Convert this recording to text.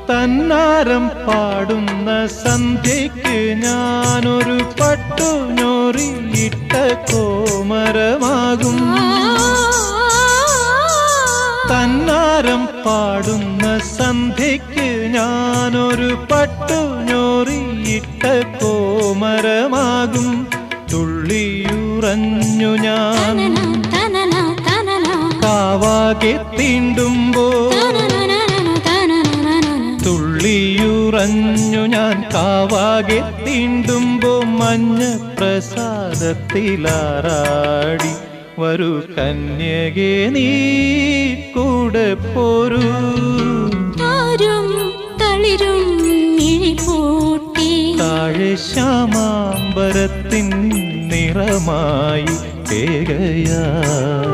തന്നാരം പാടുന്ന സന്ധ്യയ്ക്ക് ഞാനൊരു പട്ടുഞോറിയിട്ട കോമരമാകും. തന്നാരം പാടുന്ന സന്ധ്യയ്ക്ക് ഞാനൊരു പട്ടുഞോറിയിട്ട കോമരമാകും. തുള്ളിയുറഞ്ഞു ഞാൻ കാവാകെ തീണ്ടുമ്പോൾ, തുള്ളിയുറഞ്ഞു ഞാൻ കാവാകെ തീണ്ടുമ്പോ മഞ്ഞ പ്രസാദത്തിലാറാടി വരൂ കന്യകേ നീ കൂടെ പോരൂ. താഴെ ശ്യാമാംബരത്തിൻ നിറമായി കേകയായി